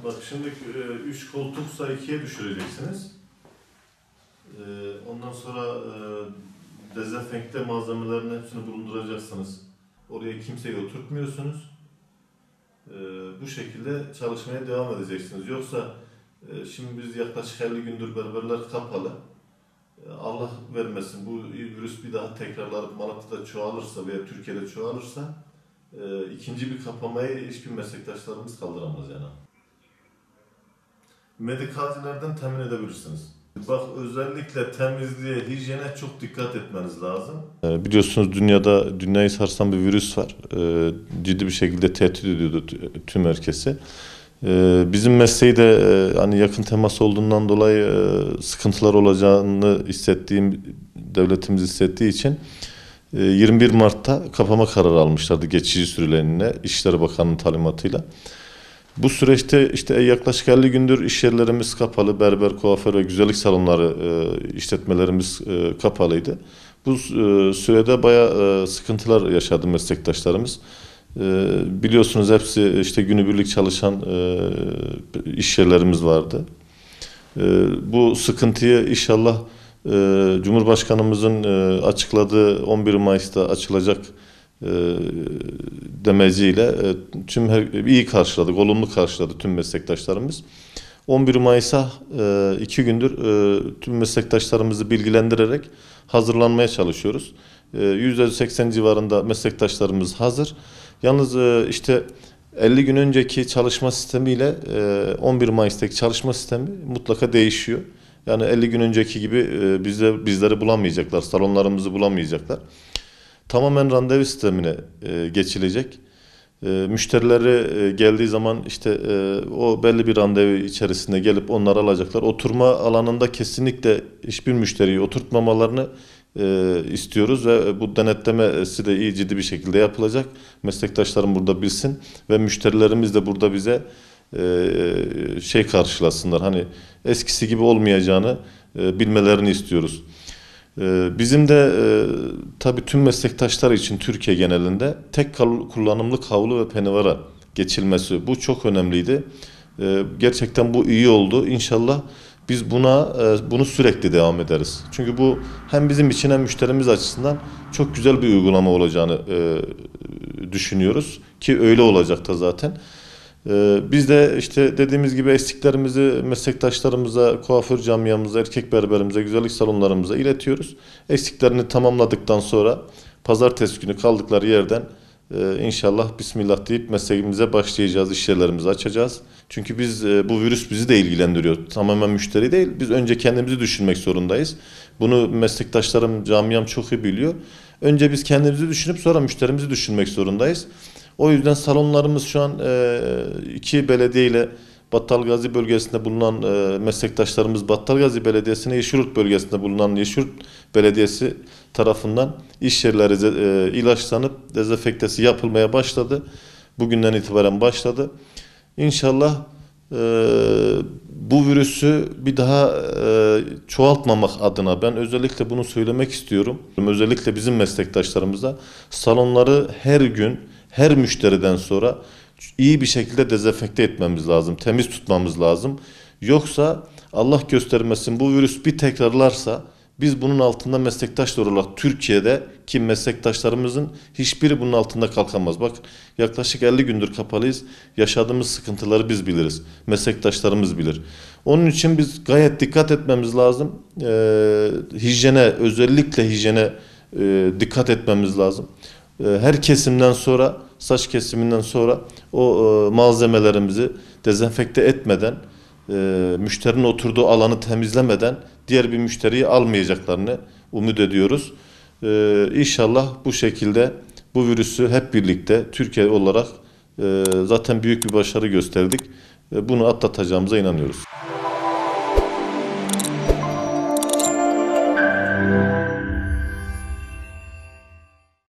Bak şimdi 3 koltuksa 2'ye düşüreceksiniz. Ondan sonra dezenfekte malzemelerin hepsini bulunduracaksınız. Oraya kimseyi oturtmuyorsunuz. Bu şekilde çalışmaya devam edeceksiniz. Yoksa şimdi biz yaklaşık 50 gündür berberler kapalı. Allah vermesin bu virüs bir daha tekrarlanıp Malatya'da çoğalırsa veya Türkiye'de çoğalırsa ikinci bir kapamayı hiçbir meslektaşlarımız kaldıramaz yani. Medikalcilerden temin edebilirsiniz. Bak özellikle temizliğe, hijyene çok dikkat etmeniz lazım. Biliyorsunuz dünyayı sarsan bir virüs var. Ciddi bir şekilde tehdit ediyordu tüm herkesi. Bizim mesleği de hani yakın temas olduğundan dolayı sıkıntılar olacağını devletimiz hissettiği için 21 Mart'ta kapama kararı almışlardı geçici süreliğine İçişleri Bakanı'nın talimatıyla. Bu süreçte işte yaklaşık 50 gündür iş yerlerimiz kapalı, berber, kuaför ve güzellik salonları işletmelerimiz kapalıydı. Bu sürede bayağı sıkıntılar yaşadı meslektaşlarımız. Biliyorsunuz hepsi işte günübirlik çalışan iş yerlerimiz vardı. Bu sıkıntıyı inşallah Cumhurbaşkanımızın açıkladığı 11 Mayıs'ta açılacak demeciyle iyi karşıladık, olumlu karşıladı tüm meslektaşlarımız. 11 Mayıs'a 2 gündür tüm meslektaşlarımızı bilgilendirerek hazırlanmaya çalışıyoruz. %80 civarında meslektaşlarımız hazır. Yalnız işte 50 gün önceki çalışma sistemiyle 11 Mayıs'taki çalışma sistemi mutlaka değişiyor. Yani 50 gün önceki gibi bizleri bulamayacaklar, salonlarımızı bulamayacaklar. Tamamen randevu sistemine geçilecek. Müşterileri geldiği zaman işte o belli bir randevu içerisinde gelip onları alacaklar. Oturma alanında kesinlikle hiçbir müşteriyi oturtmamalarını istiyoruz ve bu denetlemesi de iyi ciddi bir şekilde yapılacak. Meslektaşlarım burada bilsin ve müşterilerimiz de burada bize karşılasınlar. Hani eskisi gibi olmayacağını bilmelerini istiyoruz. Bizim de tabii tüm meslektaşlar için Türkiye genelinde tek kullanımlık havlu ve penivara geçilmesi bu çok önemliydi. Gerçekten bu iyi oldu. İnşallah biz bunu sürekli devam ederiz. Çünkü bu hem bizim için hem müşterimiz açısından çok güzel bir uygulama olacağını düşünüyoruz ki öyle olacak da zaten. Biz de işte dediğimiz gibi eksiklerimizi meslektaşlarımıza, kuaför camiamıza, erkek berberimize, güzellik salonlarımıza iletiyoruz. Eksiklerini tamamladıktan sonra pazartesi günü kaldıkları yerden inşallah Bismillah deyip mesleğimize başlayacağız, iş yerlerimizi açacağız. Çünkü bu virüs bizi de ilgilendiriyor. Tamamen müşteri değil, biz önce kendimizi düşünmek zorundayız. Bunu meslektaşlarım, camiam çok iyi biliyor. Önce biz kendimizi düşünüp sonra müşterimizi düşünmek zorundayız. O yüzden salonlarımız şu an 2 belediye ile Battalgazi bölgesinde bulunan meslektaşlarımız Battalgazi Belediyesi'ne, Yeşilyurt bölgesinde bulunan Yeşilyurt Belediyesi tarafından iş yerleri ilaçlanıp dezenfektesi yapılmaya başladı. Bugünden itibaren başladı. İnşallah bu virüsü bir daha çoğaltmamak adına ben özellikle bunu söylemek istiyorum. Özellikle bizim meslektaşlarımıza salonları her gün, her müşteriden sonra iyi bir şekilde dezenfekte etmemiz lazım, temiz tutmamız lazım. Yoksa Allah göstermesin bu virüs bir tekrarlarsa biz bunun altında meslektaşlar olarak Türkiye'deki meslektaşlarımızın hiçbiri bunun altında kalkamaz. Bak yaklaşık 50 gündür kapalıyız. Yaşadığımız sıkıntıları biz biliriz. Meslektaşlarımız bilir. Onun için biz gayet dikkat etmemiz lazım. Özellikle hijyene dikkat etmemiz lazım. Her kesimden sonra, saç kesiminden sonra o malzemelerimizi dezenfekte etmeden, müşterinin oturduğu alanı temizlemeden diğer bir müşteriyi almayacaklarını umut ediyoruz. İnşallah bu şekilde bu virüsü hep birlikte Türkiye olarak zaten büyük bir başarı gösterdik. Bunu atlatacağımıza inanıyoruz.